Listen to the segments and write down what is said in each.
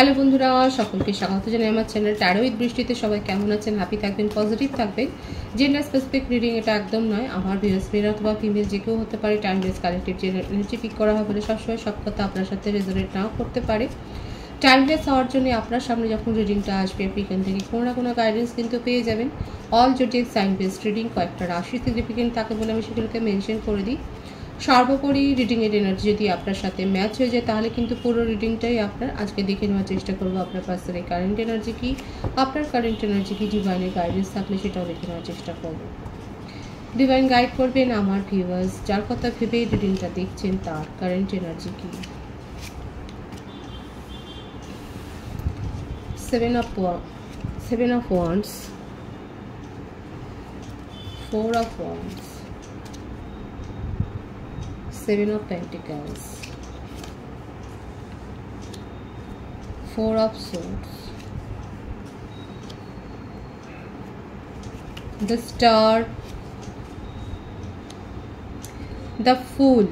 Hello বন্ধুরা, সকলকে স্বাগত জানাই আমার চ্যানেল ট্যারো উইথ বৃষ্টিতে। সবাই কেমন আছেন? হ্যাপি থাকবেন, পজিটিভ থাকবেন। জেন্ডার স্পেসিফিক রিডিং এটা একদম নয়। আমার ভিউয়ার্স মেল অথবা ফিমেল যে কেউ হতে পারে। টাইমলেস কালেক্টিভ যে এনার্জি পিক করা হবে বলে সবসময় সব কথা আপনার সাথে রেজোনেট নাও করতে পারে। টাইমলেস হওয়ার জন্য আপনার সামনে যখন রিডিংটা আসবে আপনি এখান থেকে কোনো না কোনো গাইডেন্স কিন্তু পেয়ে যাবেন। All zodiac sign based reading, কয়েকটা রাশি সিগনিফিকেন্ট থাকে বলে আমি সেগুলোকে মেনশন করে দিই। সর্বোপরি রিডিংয়ের এনার্জি যদি আপনার সাথে ম্যাচ হয়ে যায় তাহলে কিন্তু পুরো রিডিংটাই আপনার। আজকে দেখে নেওয়ার চেষ্টা করবো আপনার পার্সনের কারেন্ট এনার্জি কি, আপনার কারেন্ট এনার্জি কি, ডিভাইনের গাইডেন্স থাকলে সেটাও দেখে নেওয়ার চেষ্টা করবো। ডিভাইন গাইড করবেন আমার ভিউয়ার্স, যার কথা ভেবে রিডিংটা দেখছেন তার কারেন্ট এনার্জি কি। Seven of wands, 4 of wands, 7 of pentacles, 4 of swords, the star, the fool।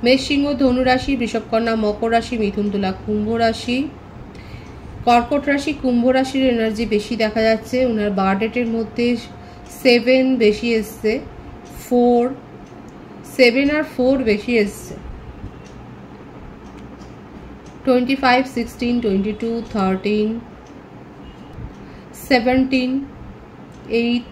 মেষ, সিংহ, ধনু রাশি, বৃষভ, কন্যা, মকর রাশি, মিথুন, তুলা, কুম্ভ রাশি, কর্কট রাশি, কুম্ভ রাশির এনার্জি বেশি দেখা যাচ্ছে। ওনার বার্থডেটের মধ্যে 7 বেশি এসছে, 7 আর 4 বেশি এসছে। 25, 16, 22, 13, 17, 8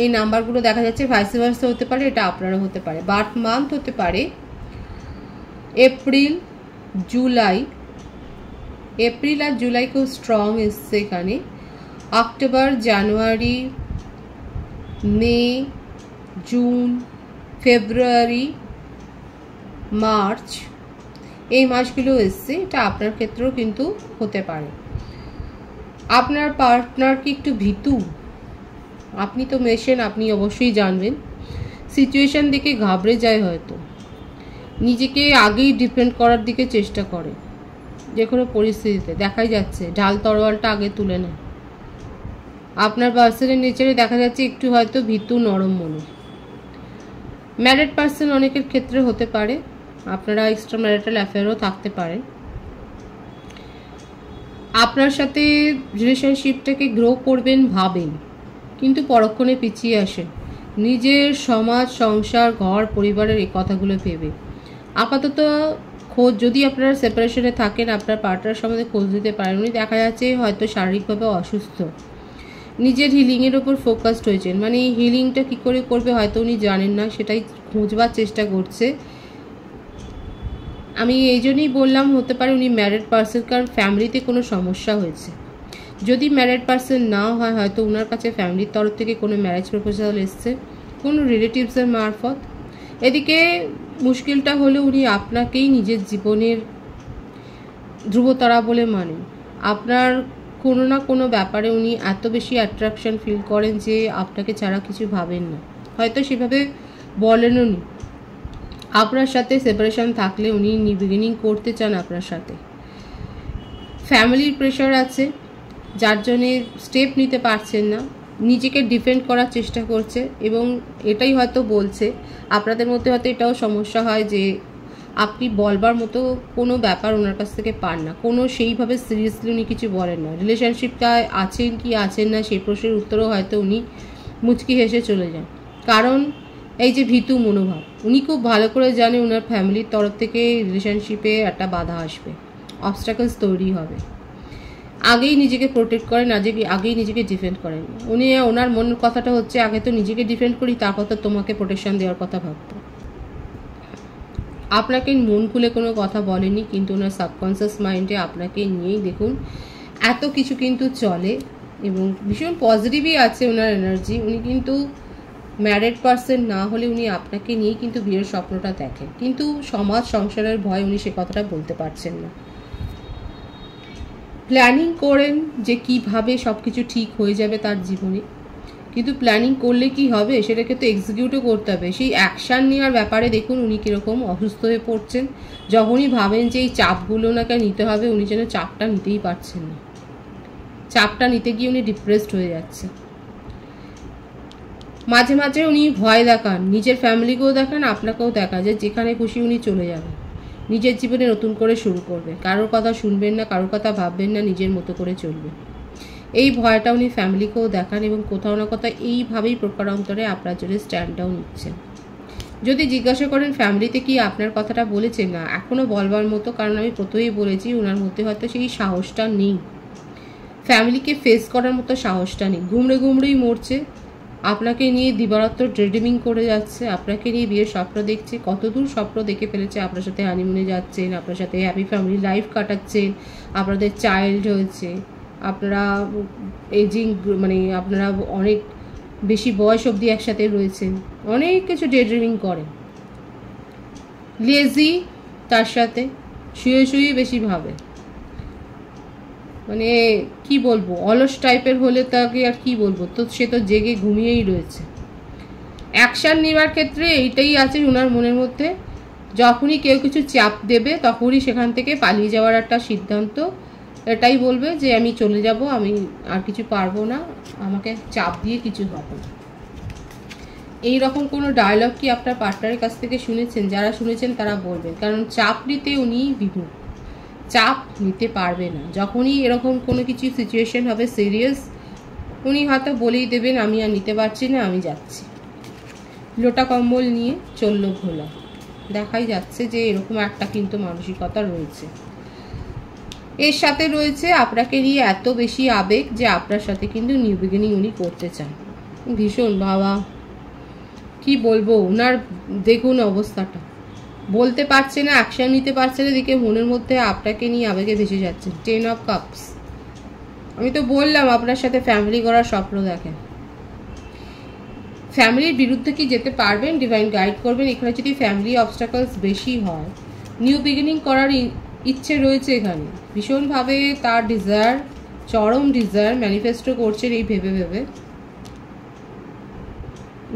এই নাম্বারগুলো দেখা যাচ্ছে। ভাইস ভার্সা হতে পারে, এটা আপনারা হতে পারে। বার্থ মান্থ হতে পারে এপ্রিল, জুলাই। এপ্রিল আর জুলাই খুব স্ট্রং এসছে এখানে। অক্টোবর, জানুয়ারি, মে, জুন, ফেব্রুয়ারি, মার্চ এই মাসগুলো এসছে। এটা আপনার ক্ষেত্রেও কিন্তু হতে পারে। আপনার পার্টনার কি একটু ভীতু? আপনি তো মেশেন, আপনি অবশ্যই জানবেন। সিচুয়েশন দেখে ঘাবড়ে যায়, হয়তো নিজেকে আগেই ডিপেন্ড করার দিকে চেষ্টা করে। যে কোনো পরিস্থিতিতে দেখাই যাচ্ছে ঢাল তরোয়ালটা আগে তুলে নেয়। আপনার পার্সনের নেচারে দেখা যাচ্ছে একটু হয়তো ভীতু, নরম মনে। ম্যারিড পার্সন অনেকের ক্ষেত্রে হতে পারে। আপনারা এক্সট্রা ম্যারিটাল অ্যাফেয়ারও থাকতে পারেন। আপনার সাথে রিলেশনশিপটাকে গ্রো করবেন ভাবেন, কিন্তু পরক্ষণে পিছিয়ে আসেন। নিজের সমাজ, সংসার, ঘর, পরিবারের এই কথাগুলো ভেবে আপাতত খোঁজ, যদি আপনারা সেপারেশনে থাকেন আপনার পার্টনার সম্বন্ধে খোঁজ দিতে পারেন। উনি দেখা যাচ্ছে হয়তো শারীরিকভাবে অসুস্থ, নিজের হিলিংয়ের ওপর ফোকাসড হয়েছেন। মানে এই হিলিংটা কী করে করবে হয়তো উনি জানেন না, সেটাই খুঁজবার চেষ্টা করছে। আমি এই জন্যই বললাম হতে পারে উনি ম্যারিড পার্সন, কারণ ফ্যামিলিতে কোনো সমস্যা হয়েছে। যদি ম্যারিড পার্সন না হয় হয়তো ওনার কাছে ফ্যামিলির তরফ থেকে কোনো ম্যারেজ প্রপোজাল এসছে, কোনো রিলেটিভসের মারফত। এদিকে মুশকিলটা হলো উনি আপনাকেই নিজের জীবনের ধ্রুবতারা বলে মানেন। আপনার কোনো না কোনো ব্যাপারে উনি এত বেশি অ্যাট্রাকশন ফিল করেন যে আপনাকে ছাড়া কিছু ভাবেন না। হয়তো সেভাবে বলেনও নি। আপনার সাথে সেপারেশন থাকলে উনি বিগিনিং করতে চান আপনার সাথে। ফ্যামিলির প্রেশার আছে যার জন্যে স্টেপ নিতে পারছেন না, নিজেকে ডিফেন্ড করার চেষ্টা করছে। এবং এটাই হয়তো বলছে আপনাদের মধ্যে হয়তো এটাও সমস্যা হয় যে আপনি বলবার মতো কোনো ব্যাপার ওনার কাছ থেকে পান না, কোনো সেইভাবে সিরিয়াসলি উনি কিছু বলেন না। রিলেশনশিপটায় আছেন কি আছেন না সেই প্রশ্নের উত্তরও হয়তো উনি মুচকি হেসে চলে যান। কারণ এই যে ভীতু মনোভাব, উনি খুব ভালো করে জানে ওনার ফ্যামিলির তরফ থেকে রিলেশনশিপে একটা বাধা আসবে, অবস্ট্যাকলস তৈরি হবে। আগেই নিজেকে প্রোটেক্ট করেন, আগেই নিজেকে ডিফেন্ড করেন। উনি ওনার মনের কথাটা হচ্ছে আগে তো নিজেকে ডিফেন্ড করি, তারপর তো তোমাকে প্রোটেকশন দেওয়ার কথা ভাববো। আপনাকে মন খুলে কোনো কথা বলেনি, কিন্তু ওনার সাবকনসিয়াস মাইন্ডে আপনাকে নিয়েই দেখুন এত কিছু কিন্তু চলে। এবং ভীষণ পজিটিভই আছে ওনার এনার্জি। উনি কিন্তু ম্যারিড পার্সন না হলে উনি আপনাকে নিয়েই কিন্তু বিয়ের স্বপ্নটা দেখেন, কিন্তু সমাজ সংসারের ভয় উনি সে কথাটা বলতে পারছেন না। প্ল্যানিং করেন যে কিভাবে সব কিছু ঠিক হয়ে যাবে তার জীবনে, কিন্তু প্ল্যানিং করলে কি হবে, সেটাকে তো এক্সিকিউটও করতে হবে। সেই অ্যাকশান নেওয়ার ব্যাপারে দেখুন উনি কীরকম অসুস্থ হয়ে পড়ছেন। যখনই ভাবেন যে এই চাপগুলো ওনাকে নিতে হবে, উনি যেন চাপটা নিতেই পারছেন না। চাপটা নিতে গিয়ে উনি ডিপ্রেসড হয়ে যাচ্ছে। মাঝে মাঝে উনি ভয় দেখান, নিজের ফ্যামিলিকেও দেখান, আপনাকেও দেখা যায় যেখানে খুশি উনি চলে যাবেন। নিজের জীবনে নতুন করে শুরু করবে। কারোর কথা শুনবেন না, কারোর কথা ভাববেন না, নিজের মতো করে চলবে। এই ভয়টা উনি ফ্যামিলিকেও দেখান এবং কোথাও না কোথাও এইভাবেই প্রকারান্তরে আপনার জন্য স্ট্যান্ডটাও নিচ্ছেন। যদি জিজ্ঞাসা করেন ফ্যামিলিতে কি আপনার কথাটা বলেছেন, না এখনও বলবার মতো, কারণ আমি প্রথমেই বলেছি ওনার মধ্যে হয়তো সেই সাহসটা নেই, ফ্যামিলিকে ফেস করার মতো সাহসটা নেই। ঘুমড়েই মরছে, আপনাকে নিয়ে দিবারাত্র ড্রিমিং করে যাচ্ছে, আপনাকে নিয়ে বিয়ের স্বপ্ন দেখছে, কতদূর স্বপ্ন দেখে ফেলেছে, আপনার সাথে হানিমুনে যাচ্ছেন, আপনার সাথে হ্যাপি ফ্যামিলি লাইফ কাটাচ্ছেন, আপনাদের চাইল্ড হয়েছে, আপনারা এজিং মানে আপনারা অনেক বেশি বয়স অবধি একসাথে রয়েছেন, অনেক কিছু ড্রিমিং করেন। লেজি, তার সাথে শুয়ে বেশি ভাবে, মানে কি বলবো, অলস টাইপের হলে তাকে আর কি বলবো, তো সে তো জেগে ঘুমিয়েই রয়েছে। অ্যাকশান নেওয়ার ক্ষেত্রে এইটাই আছে ওনার মনের মধ্যে, যখনই কেউ কিছু চাপ দেবে তখনই সেখান থেকে পালিয়ে যাওয়ার একটা সিদ্ধান্ত, এটাই বলবে যে আমি চলে যাব, আমি আর কিছু পারবো না, আমাকে চাপ দিয়ে কিছু হবে না। এইরকম কোনো ডায়লগ কি আপনার পার্টনারের কাছ থেকে শুনেছেন? যারা শুনেছেন তারা বলবেন, কারণ চাপ নিতে উনি বিমুখ, চাপ নিতে পারবে না। যখনই এরকম কোনো কিছু সিচুয়েশন হবে সিরিয়াস, উনি হয়তো বলেই দেবেন আমি আর নিতে পারছি না, আমি যাচ্ছি। লোটা কম্বল নিয়ে চলল ভোলা, দেখাই যাচ্ছে যে এরকম একটা কিন্তু মানসিকতা রয়েছে। এর সাথে রয়েছে আপনাকে নিয়ে এত বেশি আবেগ যে আপনার সাথে কিন্তু নিউ বিগিনিং উনি করতে চান ভীষণ। বাবা কি বলবো, ওনার দেখুন অবস্থাটা, বলতে পারছে না, অ্যাকশন নিতে পারছে না, দিকে মনের মধ্যে আপনাকে নিয়ে আবেগে ভেসে যাচ্ছে। 10 অফ কাপস, আমি তো বললাম আপনার সাথে ফ্যামিলি করার স্বপ্ন দেখেন। ফ্যামিলির বিরুদ্ধে কি যেতে পারবেন? ডিভাইন গাইড করবেন। এখানে যদি ফ্যামিলি অবস্টাকলস বেশি হয়, নিউ বিগিনিং করার ইচ্ছে রয়েছে এখানে ভীষণভাবে, তার ডিজায়ার, চরম ডিজায়ার ম্যানিফেস্টো করছেন এই ভেবে ভেবে।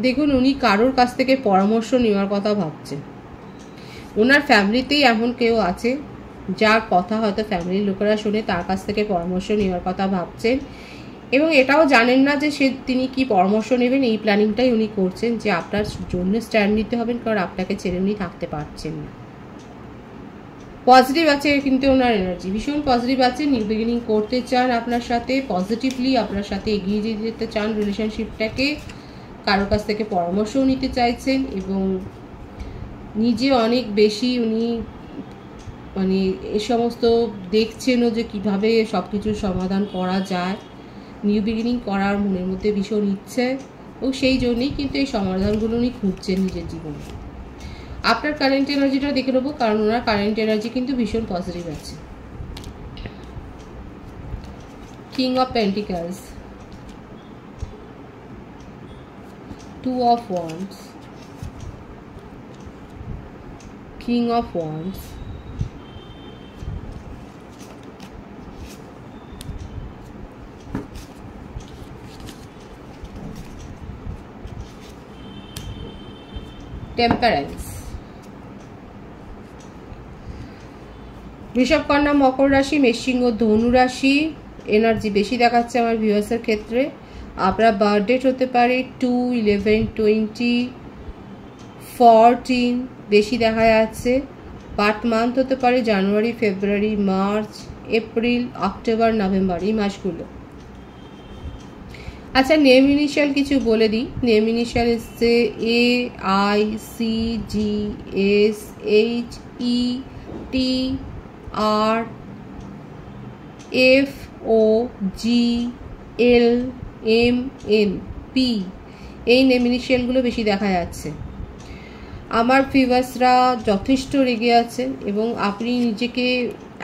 দেখুন উনি কারোর কাছ থেকে পরামর্শ নেওয়ার কথা ভাবছেন। ওনার ফ্যামিলিতেই এমন কেউ আছে যার কথা হয়তো ফ্যামিলির লোকেরা শুনে তার কাছ থেকে পরামর্শ নেওয়ার কথা ভাবছেন, এবং এটাও জানেন না যে তিনি কি পরামর্শ নেবেন। এই প্ল্যানিংটাই উনি করছেন যে আপনার জন্য স্ট্যান্ড নিতে হবেন, কারণ আপনাকে ছেড়ে উনি থাকতে পারছেন না। পজিটিভ আছে কিন্তু ওনার এনার্জি ভীষণ পজিটিভ আছে, নিউ বিগিনিং করতে চান আপনার সাথে, পজিটিভলি আপনার সাথে এগিয়ে যেতে চান রিলেশনশিপটাকে, কারোর কাছ থেকে পরামর্শও নিতে চাইছেন, এবং নিজে অনেক বেশি উনি মানে এ সমস্ত দেখছেনও যে কিভাবে সব কিছুর সমাধান করা যায়। নিউ বিগিনিং করার মনের মধ্যে ভীষণ ইচ্ছে, ও সেই জন্যই কিন্তু এই সমাধানগুলো উনি খুঁজছেন নিজের জীবনে। আপনার কারেন্ট এনার্জিটা দেখে নেবো, কারণ ওনার কারেন্ট এনার্জি কিন্তু ভীষণ পজিটিভ আছে। King of pentacles, 2 of Wands, King of Wands, Temperance, বৃষভ, কন্যা, মকর রাশি, মেষ, সিংহ, ধনু রাশি এনার্জি বেশি দেখাচ্ছে আমার ভিউয়ার্সের ক্ষেত্রে। আপনার বার্থডেট হতে পারে 2, 11, 20, 14 বেশি দেখা যাচ্ছে। বার্থ মান্থ হতে পারে জানুয়ারি, ফেব্রুয়ারি, মার্চ, এপ্রিল, অক্টোবর, নভেম্বর, এই মাসগুলো। আচ্ছা নেম ইনিশিয়াল কিছু বলে দিই। নেম ইনিশিয়াল এসছে AICGSHETRFOGLMNP, এই নেম ইনিশিয়ালগুলো বেশি দেখা যাচ্ছে। আমার ভিউয়ার্সরা যথেষ্ট রেগে আছেন, এবং আপনি নিজেকে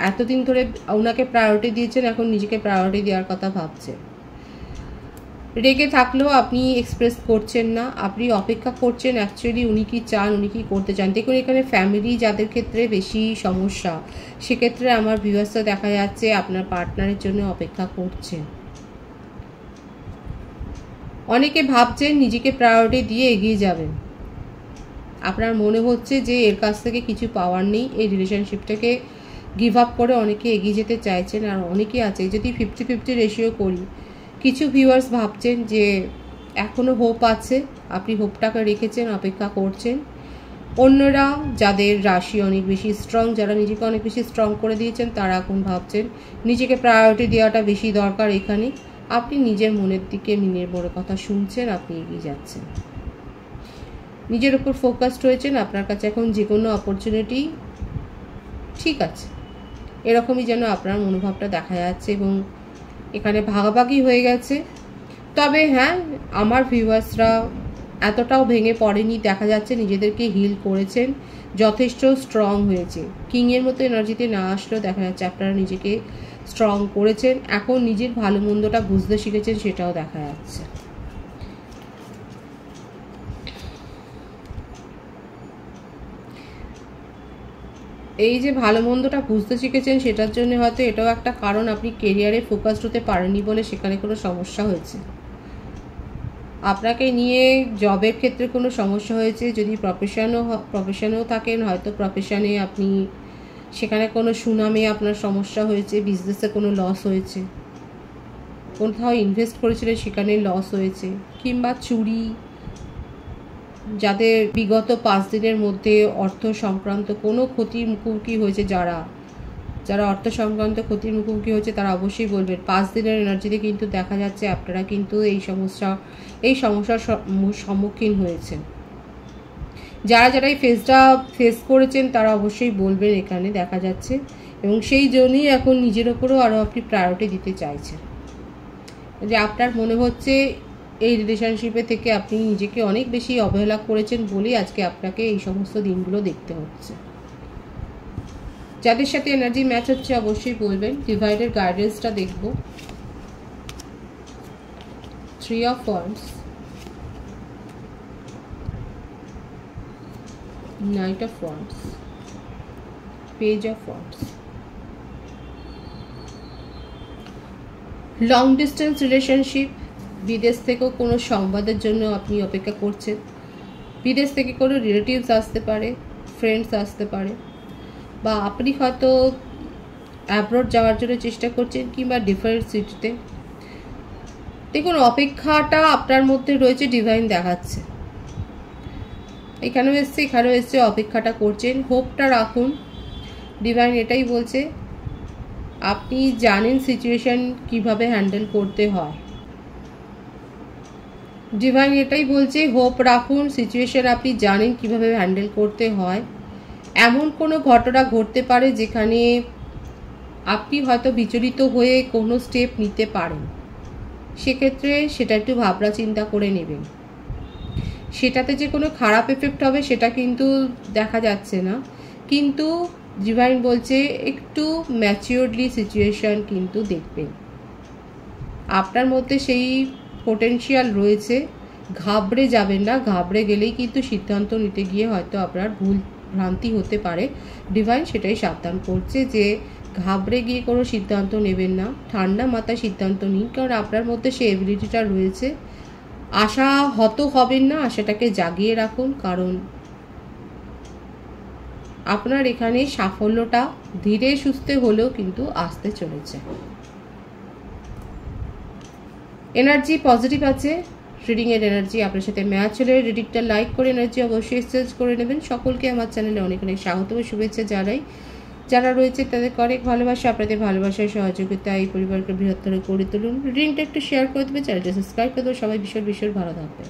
এতদিন ধরে ওনাকে প্রায়োরিটি দিয়েছেন, এখন নিজেকে প্রায়োরিটি দেওয়ার কথা ভাবছেন। রেগে থাকলেও আপনি এক্সপ্রেস করছেন না, আপনি অপেক্ষা করছেন অ্যাকচুয়ালি উনি কি চান, উনি কি করতে চান। দেখুন এখানে ফ্যামিলি যাদের ক্ষেত্রে বেশি সমস্যা, সেক্ষেত্রে আমার ভিউয়ার্সরা দেখা যাচ্ছে আপনার পার্টনারের জন্য অপেক্ষা করছেন। অনেকে ভাবছেন নিজেকে প্রায়োরিটি দিয়ে এগিয়ে যাবেন, আপনার মনে হচ্ছে যে এর কাছ থেকে কিছু পাওয়ার নেই, এই রিলেশনশিপটাকে গিভ আপ করে অনেকে এগিয়ে যেতে চাইছেন। আর অনেকে আছে, যদি 50-50 রেশিও করি, কিছু ভিউয়ার্স ভাবছেন যে এখনও হোপ আছে, আপনি হোপটাকে রেখেছেন, অপেক্ষা করছেন। অন্যরা যাদের রাশি অনেক বেশি স্ট্রং, যারা নিজেকে অনেক বেশি স্ট্রং করে দিয়েছেন, তারা এখন ভাবছেন নিজেকে প্রায়োরিটি দেওয়াটা বেশি দরকার। এখানে আপনি নিজের মনের দিকে, মনের বড় কথা শুনছেন, আপনি এগিয়ে যাচ্ছেন, নিজের উপর ফোকাসড হয়েছেন। আপনার কাছে এখন যে কোনো অপরচুনিটি ঠিক আছে, এরকমই যেন আপনার মনোভাবটা দেখা যাচ্ছে। এবং এখানে ভাগাভাগি হয়ে গেছে। তবে হ্যাঁ, আমার ভিউয়ার্সরা এতটাও ভেঙে পড়েনি, দেখা যাচ্ছে নিজেদেরকে হিল করেছেন, যথেষ্ট স্ট্রং হয়েছে। কিংয়ের মতো এনার্জিতে না আসলেও দেখা যাচ্ছে আপনারা নিজেকে স্ট্রং করেছেন, এখন নিজের ভালো মন্দটা বুঝতে শিখেছেন, সেটাও দেখা যাচ্ছে। এই যে ভালো মন্দটা বুঝতে শিখেছেন, সেটার জন্য হয়তো এটাও একটা কারণ আপনি কেরিয়ারে ফোকাসড হতে পারেননি বলে সেখানে কোনো সমস্যা হয়েছে। আপনাকে নিয়ে জবের ক্ষেত্রে কোনো সমস্যা হয়েছে, যদি প্রফেশনেও থাকেন, হয়তো প্রফেশনে আপনি সেখানে কোনো সুনামে আপনার সমস্যা হয়েছে, বিজনেসে কোনো লস হয়েছে, কোথাও ইনভেস্ট করেছিলেন সেখানে লস হয়েছে, কিংবা চুরি, যাদের বিগত 5 দিনের মধ্যে অর্থ সংক্রান্ত কোনো ক্ষতির মুখোমুখি হয়েছে, যারা অর্থ সংক্রান্ত ক্ষতির মুখোমুখি হয়েছে, তারা অবশ্যই বলবেন 5 দিনের এনার্জিতে কিন্তু দেখা যাচ্ছে আপনারা কিন্তু এই সমস্যার সম্মুখীন হয়েছেন। যারা এই ফেস করেছেন তারা অবশ্যই বলবেন, এখানে দেখা যাচ্ছে। এবং সেই জন্যই এখন নিজের ওপরও আরও আপনি প্রায়োরিটি দিতে চাইছেন। যে আপনার মনে হচ্ছে এই রিলেশনশিপে থেকে আপনি নিজেকে অনেক বেশি অবহেলা করেছেন বলেই আজকে আপনাকে এই সমস্ত দিনগুলো দেখতে হচ্ছে। যাদের সাথে এনার্জি ম্যাচ হচ্ছে অবশ্যই বলবেন। ডিভাইডের গাইডেন্সটা দেখব। 3 of Wands, Knight of Wands, Page of Wands। Long distance relationship, বিদেশ থেকেও কোনো সংবাদের জন্য আপনি অপেক্ষা করছেন। বিদেশ থেকে কোনো রিলেটিভস আসতে পারে, ফ্রেন্ডস আসতে পারে, বা আপনি হয়তো অ্যাব্রড যাওয়ার জন্য চেষ্টা করছেন, কিংবা ডিফারেন্ট সিটিতে। দেখুন, অপেক্ষাটা আপনার মধ্যে রয়েছে, ডিভাইন দেখাচ্ছে। এখানেও এসছে, অপেক্ষাটা করছেন, হোপটা রাখুন। ডিভাইন এটাই বলছে, আপনি জানেন সিচুয়েশন কিভাবে হ্যান্ডেল করতে হয়। ডিভাইন এটাই বলছে, হোপ রাখুন, সিচুয়েশন আপনি জানেন কিভাবে হ্যান্ডেল করতে হয়। এমন কোনো ঘটনা ঘটতে পারে যেখানে আপনি হয়তো বিচলিত হয়ে কোনো স্টেপ নিতে পারেন, সেক্ষেত্রে সেটা একটু ভাবনা চিন্তা করে নেবেন। সেটাতে যে কোনো খারাপ এফেক্ট হবে সেটা কিন্তু দেখা যাচ্ছে না, কিন্তু ডিভাইন বলছে একটু ম্যাচিওরলি সিচুয়েশন কিন্তু দেখবেন। আপনার মধ্যে সেই পোটেনশিয়াল রয়েছে, ঘাবড়ে যাবেন না। ঘাবড়ে গেলেই কিন্তু সিদ্ধান্ত নিতে গিয়ে হয়তো আপনার ভুল ভ্রান্তি হতে পারে। ডিভাইন সেটাই সাবধান করছে যে ঘাবড়ে গিয়ে কোনো সিদ্ধান্ত নেবেন না, ঠান্ডা মাথায় সিদ্ধান্ত নিন, কারণ আপনার মধ্যে সেই এবিলিটিটা রয়েছে। আশা হত হবেন না, আশাটাকে জাগিয়ে রাখুন, কারণ আপনার এখানে সাফল্যটা ধীরে সুস্থে হলেও কিন্তু আসতে চলেছে। এনার্জি পজিটিভ আছে, রিডিংয়ের এনার্জি আপনার সাথে ম্যাচ হলে রিডিংটা লাইক করে এনার্জি অবশ্যই এক্সচেঞ্জ করে নেবেন। সকলকে আমার চ্যানেলে অনেক অনেক স্বাগত ও শুভেচ্ছা জানাই। যারা রয়েছে তাদেরকে অনেক ভালোবাসা, আপনাদের ভালোবাসায় সহযোগিতা এই পরিবারকে বৃহত্তর করে তুলুন। রিডিংটা একটু শেয়ার করে দেবেন, চ্যানেলটা সাবস্ক্রাইব করে দেবেন। সবাই ভীষণ ভালো থাকবেন।